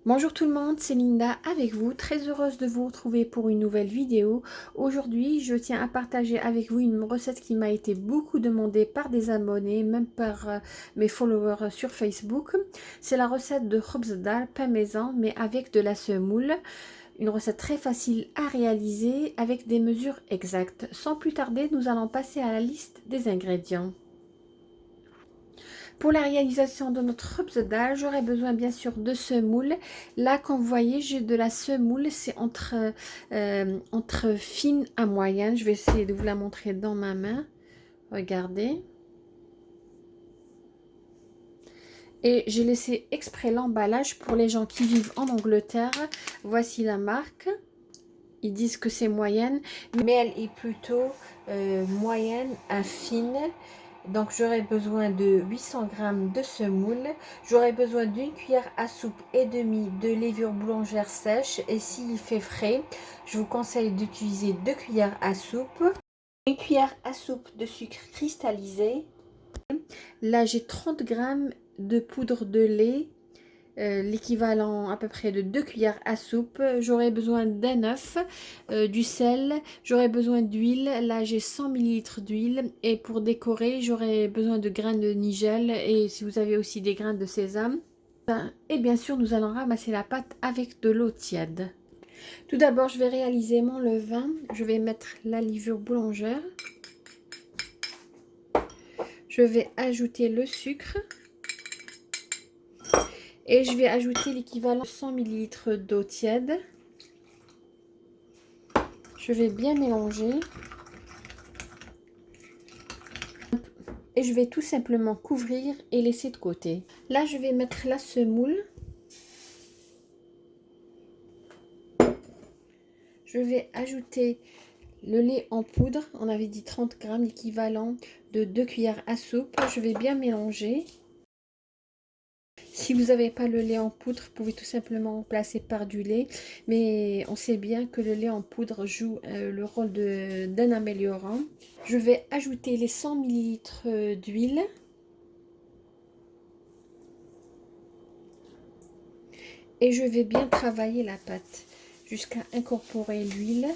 Bonjour tout le monde, c'est Linda avec vous, très heureuse de vous retrouver pour une nouvelle vidéo. Aujourd'hui, je tiens à partager avec vous une recette qui m'a été beaucoup demandée par des abonnés, même par mes followers sur Facebook. C'est la recette de khubz dal, pain maison, mais avec de la semoule. Une recette très facile à réaliser avec des mesures exactes. Sans plus tarder, nous allons passer à la liste des ingrédients. Pour la réalisation de notre khubz dal, j'aurai besoin bien sûr de semoule. Là, comme vous voyez, j'ai de la semoule, c'est entre fine à moyenne. Je vais essayer de vous la montrer dans ma main. Regardez. Et j'ai laissé exprès l'emballage pour les gens qui vivent en Angleterre. Voici la marque. Ils disent que c'est moyenne, mais elle est plutôt moyenne à fine. Donc j'aurai besoin de 800 g de semoule, j'aurai besoin d'une cuillère à soupe et demie de levure boulangère sèche, et s'il fait frais, je vous conseille d'utiliser 2 cuillères à soupe, une cuillère à soupe de sucre cristallisé. Là j'ai 30 g de poudre de lait, l'équivalent à peu près de 2 cuillères à soupe. J'aurai besoin d'un œuf, du sel, j'aurai besoin d'huile. Là j'ai 100 ml d'huile, et pour décorer j'aurai besoin de grains de nigel, et si vous avez aussi des grains de sésame. Et bien sûr nous allons ramasser la pâte avec de l'eau tiède. Tout d'abord je vais réaliser mon levain. Je vais mettre la levure boulangère, je vais ajouter le sucre et je vais ajouter l'équivalent de 100 ml d'eau tiède. Je vais bien mélanger et je vais tout simplement couvrir et laisser de côté. Là, je vais mettre la semoule. Je vais ajouter le lait en poudre. On avait dit 30 g, l'équivalent de 2 cuillères à soupe. Je vais bien mélanger. Si vous n'avez pas le lait en poudre, vous pouvez tout simplement remplacer par du lait. Mais on sait bien que le lait en poudre joue le rôle d'un améliorant. Je vais ajouter les 100 ml d'huile. Et je vais bien travailler la pâte jusqu'à incorporer l'huile.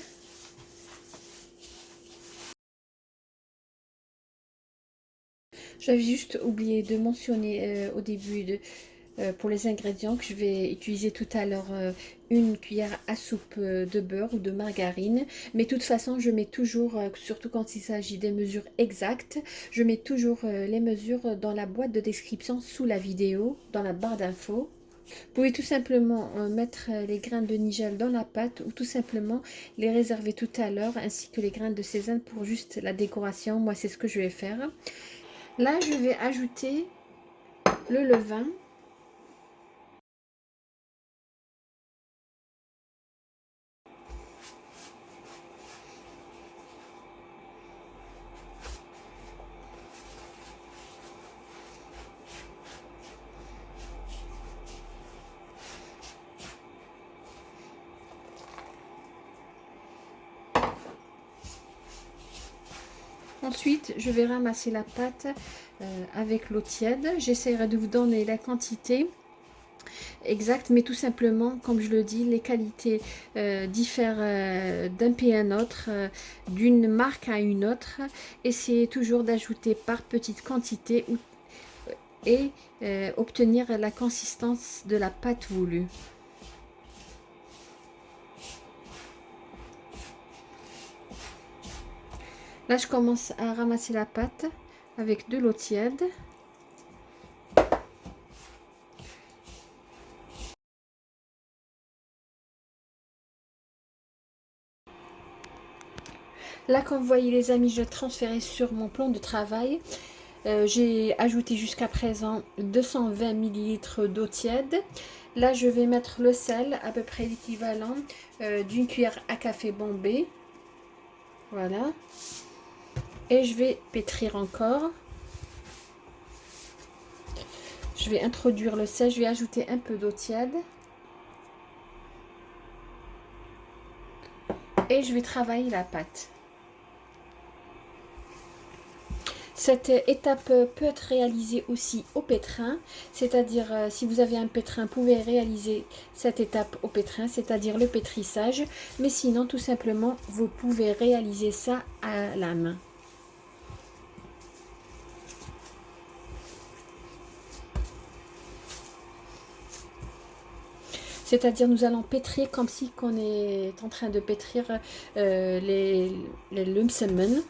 J'avais juste oublié de mentionner au début pour les ingrédients que je vais utiliser tout à l'heure une cuillère à soupe de beurre ou de margarine. Mais de toute façon, je mets toujours, surtout quand il s'agit des mesures exactes, je mets toujours les mesures dans la boîte de description sous la vidéo, dans la barre d'infos. Vous pouvez tout simplement mettre les grains de nigel dans la pâte, ou tout simplement les réserver tout à l'heure, ainsi que les grains de sésame pour juste la décoration. Moi, c'est ce que je vais faire. Là, je vais ajouter le levain. Ensuite, je vais ramasser la pâte avec l'eau tiède. J'essaierai de vous donner la quantité exacte, mais tout simplement, comme je le dis, les qualités diffèrent d'un pays à un autre, d'une marque à une autre. Essayez toujours d'ajouter par petite quantité et obtenir la consistance de la pâte voulue. Là, je commence à ramasser la pâte avec de l'eau tiède. Là, comme vous voyez les amis, je transférais sur mon plan de travail. J'ai ajouté jusqu'à présent 220 ml d'eau tiède. Là, je vais mettre le sel, à peu près l'équivalent d'une cuillère à café bombée. Voilà. Et je vais pétrir encore. Je vais introduire le sel, je vais ajouter un peu d'eau tiède. Et je vais travailler la pâte. Cette étape peut être réalisée aussi au pétrin, c'est-à-dire si vous avez un pétrin, vous pouvez réaliser cette étape au pétrin, c'est-à-dire le pétrissage, mais sinon tout simplement vous pouvez réaliser ça à la main. C'est-à-dire nous allons pétrir comme si on est en train de pétrir les lumsemen.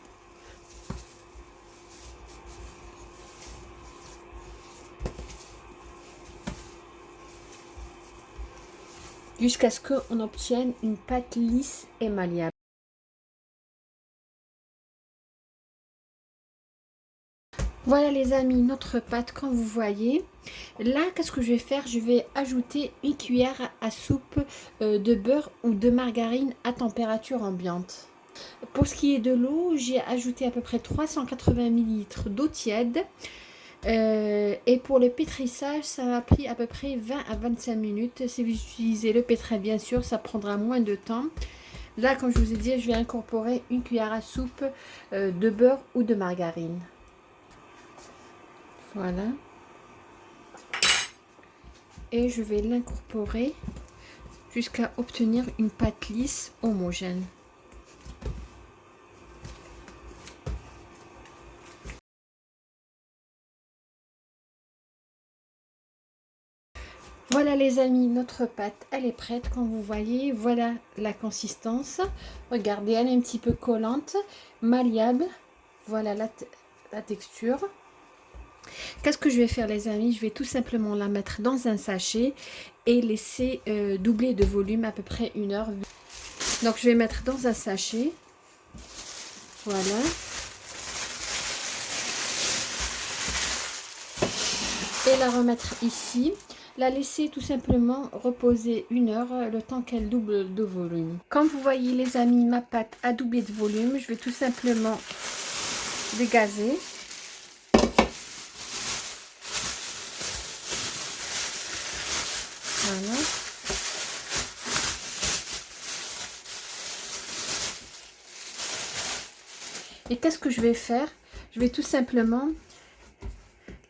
Jusqu'à ce qu'on obtienne une pâte lisse et malléable. Voilà les amis, notre pâte comme vous voyez. Là, qu'est-ce que je vais faire? Je vais ajouter une cuillère à soupe de beurre ou de margarine à température ambiante. Pour ce qui est de l'eau, j'ai ajouté à peu près 380 ml d'eau tiède. Et pour le pétrissage, ça m'a pris à peu près 20 à 25 minutes. Si vous utilisez le pétrin, bien sûr, ça prendra moins de temps. Là, comme je vous ai dit, je vais incorporer une cuillère à soupe de beurre ou de margarine. Voilà. Et je vais l'incorporer jusqu'à obtenir une pâte lisse homogène. Voilà les amis, notre pâte, elle est prête. Comme vous voyez, voilà la consistance. Regardez, elle est un petit peu collante, malléable. Voilà la texture. Qu'est-ce que je vais faire les amis? Je vais tout simplement la mettre dans un sachet et laisser doubler de volume à peu près 1 heure. Donc je vais mettre dans un sachet. Voilà. Et la remettre ici. La laisser tout simplement reposer 1 heure, le temps qu'elle double de volume. Comme vous voyez les amis, ma pâte a doublé de volume. Je vais tout simplement dégazer. Voilà. Et qu'est-ce que je vais faire? Je vais tout simplement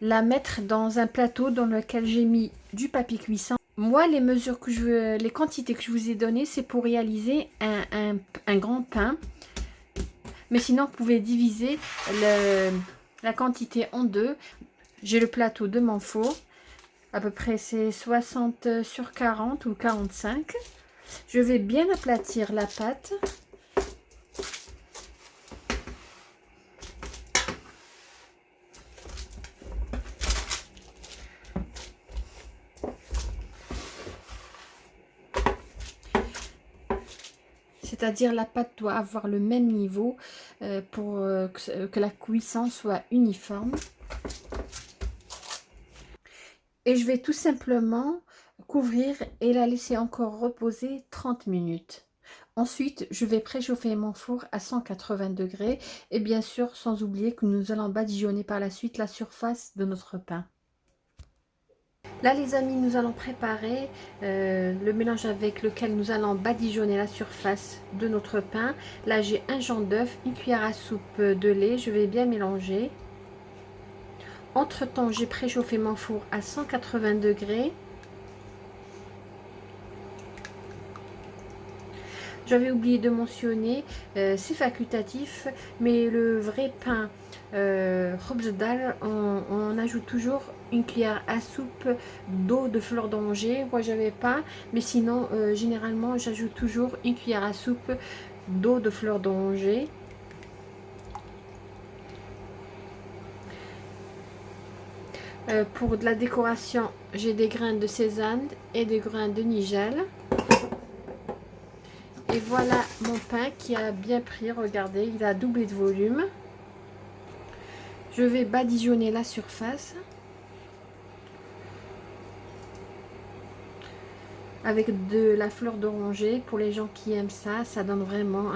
la mettre dans un plateau dans lequel j'ai mis du papier cuisson. Moi, les mesures que les quantités que je vous ai données, c'est pour réaliser un grand pain. Mais sinon, vous pouvez diviser la quantité en deux. J'ai le plateau de mon four. À peu près, c'est 60 sur 40 ou 45. Je vais bien aplatir la pâte. C'est-à-dire la pâte doit avoir le même niveau pour que la cuisson soit uniforme. Et je vais tout simplement couvrir et la laisser encore reposer 30 minutes. Ensuite, je vais préchauffer mon four à 180 degrés et bien sûr, sans oublier que nous allons badigeonner par la suite la surface de notre pain. Là les amis, nous allons préparer le mélange avec lequel nous allons badigeonner la surface de notre pain. Là j'ai un jaune d'œuf, une cuillère à soupe de lait, je vais bien mélanger. Entre temps, j'ai préchauffé mon four à 180 degrés. J'avais oublié de mentionner, c'est facultatif, mais le vrai pain Khobzdal, on ajoute toujours une cuillère à soupe d'eau de fleur d'oranger. Moi, j'avais pas, mais sinon, généralement, j'ajoute toujours une cuillère à soupe d'eau de fleur d'oranger. Pour de la décoration, j'ai des grains de sésame et des grains de nigel. Et voilà mon pain qui a bien pris, regardez, il a doublé de volume. Je vais badigeonner la surface avec de la fleur d'oranger. Pour les gens qui aiment ça, ça donne vraiment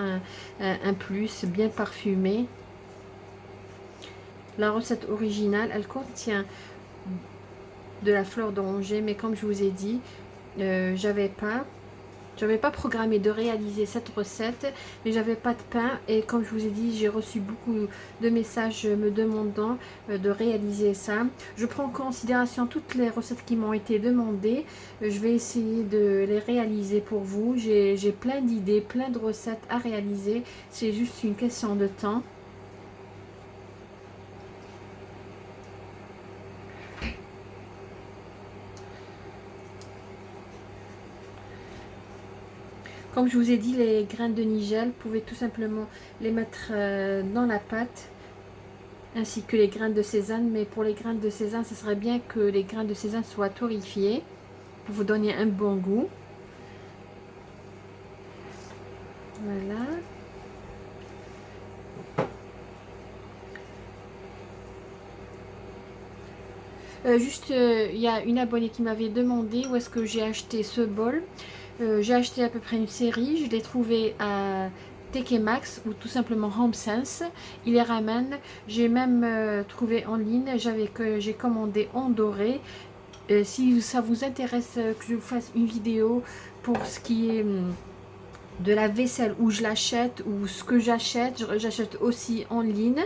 un plus, bien parfumé. La recette originale, elle contient de la fleur d'oranger, mais comme je vous ai dit, j'avais pas. J'avais pas programmé de réaliser cette recette, mais j'avais pas de pain et comme je vous ai dit, j'ai reçu beaucoup de messages me demandant de réaliser ça. Je prends en considération toutes les recettes qui m'ont été demandées. Je vais essayer de les réaliser pour vous. J'ai plein d'idées, plein de recettes à réaliser. C'est juste une question de temps. Comme je vous ai dit, les graines de nigel, vous pouvez tout simplement les mettre dans la pâte, ainsi que les graines de sésame. Mais pour les graines de sésame, ce serait bien que les graines de sésame soient torréfiées pour vous donner un bon goût. Voilà. Il y a une abonnée qui m'avait demandé où est-ce que j'ai acheté ce bol. J'ai acheté à peu près une série, je l'ai trouvé à TK Maxx ou tout simplement Home Sense. Il les ramène. J'ai même trouvé en ligne, j'ai commandé en doré. Si ça vous intéresse que je vous fasse une vidéo pour ce qui est de la vaisselle, où je l'achète ou ce que j'achète aussi en ligne.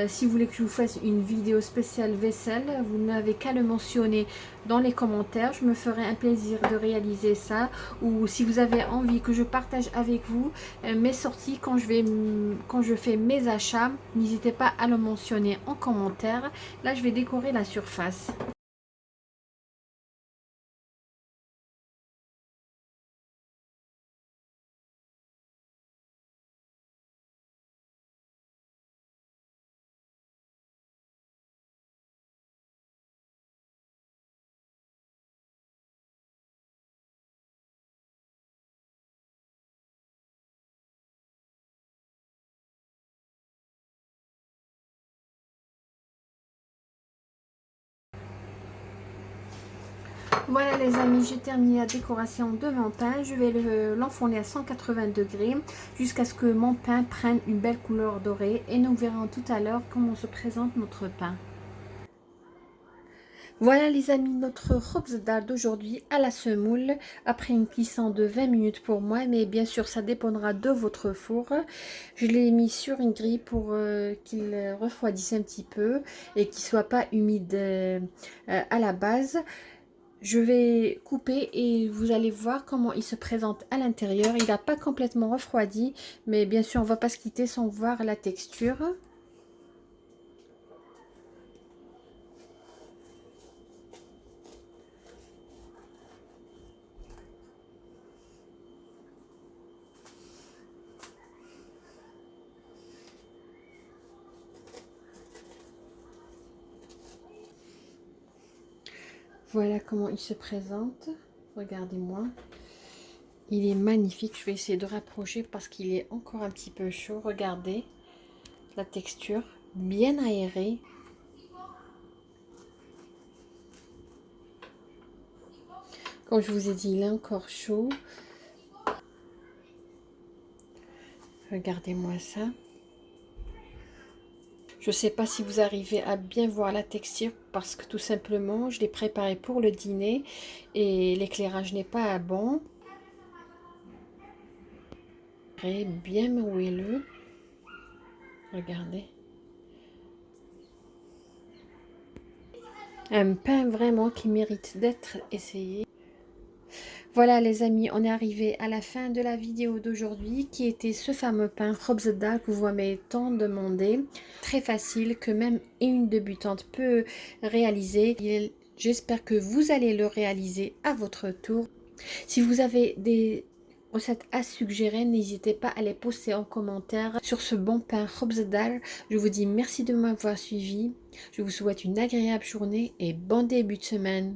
Si vous voulez que je vous fasse une vidéo spéciale vaisselle, vous n'avez qu'à le mentionner dans les commentaires. Je me ferai un plaisir de réaliser ça. Ou si vous avez envie que je partage avec vous mes sorties quand je fais mes achats, n'hésitez pas à le mentionner en commentaire. Là, je vais décorer la surface. Voilà les amis, j'ai terminé la décoration de mon pain. Je vais l'enfourner à 180 degrés jusqu'à ce que mon pain prenne une belle couleur dorée. Et nous verrons tout à l'heure comment se présente notre pain. Voilà les amis, notre khubz dal d'aujourd'hui à la semoule, après une cuisson de 20 minutes pour moi, mais bien sûr ça dépendra de votre four. Je l'ai mis sur une grille pour qu'il refroidisse un petit peu et qu'il ne soit pas humide à la base. Je vais couper et vous allez voir comment il se présente à l'intérieur. Il n'a pas complètement refroidi, mais bien sûr on ne va pas se quitter sans voir la texture. Voilà comment il se présente. Regardez-moi. Il est magnifique. Je vais essayer de rapprocher parce qu'il est encore un petit peu chaud. Regardez la texture. Bien aérée. Comme je vous ai dit, il est encore chaud. Regardez-moi ça. Je ne sais pas si vous arrivez à bien voir la texture parce que tout simplement, je l'ai préparé pour le dîner et l'éclairage n'est pas bon. Bien moelleux. Regardez. Un pain vraiment qui mérite d'être essayé. Voilà les amis, on est arrivé à la fin de la vidéo d'aujourd'hui qui était ce fameux pain khubz dal que vous m'avez tant demandé. Très facile que même une débutante peut réaliser. J'espère que vous allez le réaliser à votre tour. Si vous avez des recettes à suggérer, n'hésitez pas à les poster en commentaire sur ce bon pain khubz dal. Je vous dis merci de m'avoir suivi. Je vous souhaite une agréable journée et bon début de semaine.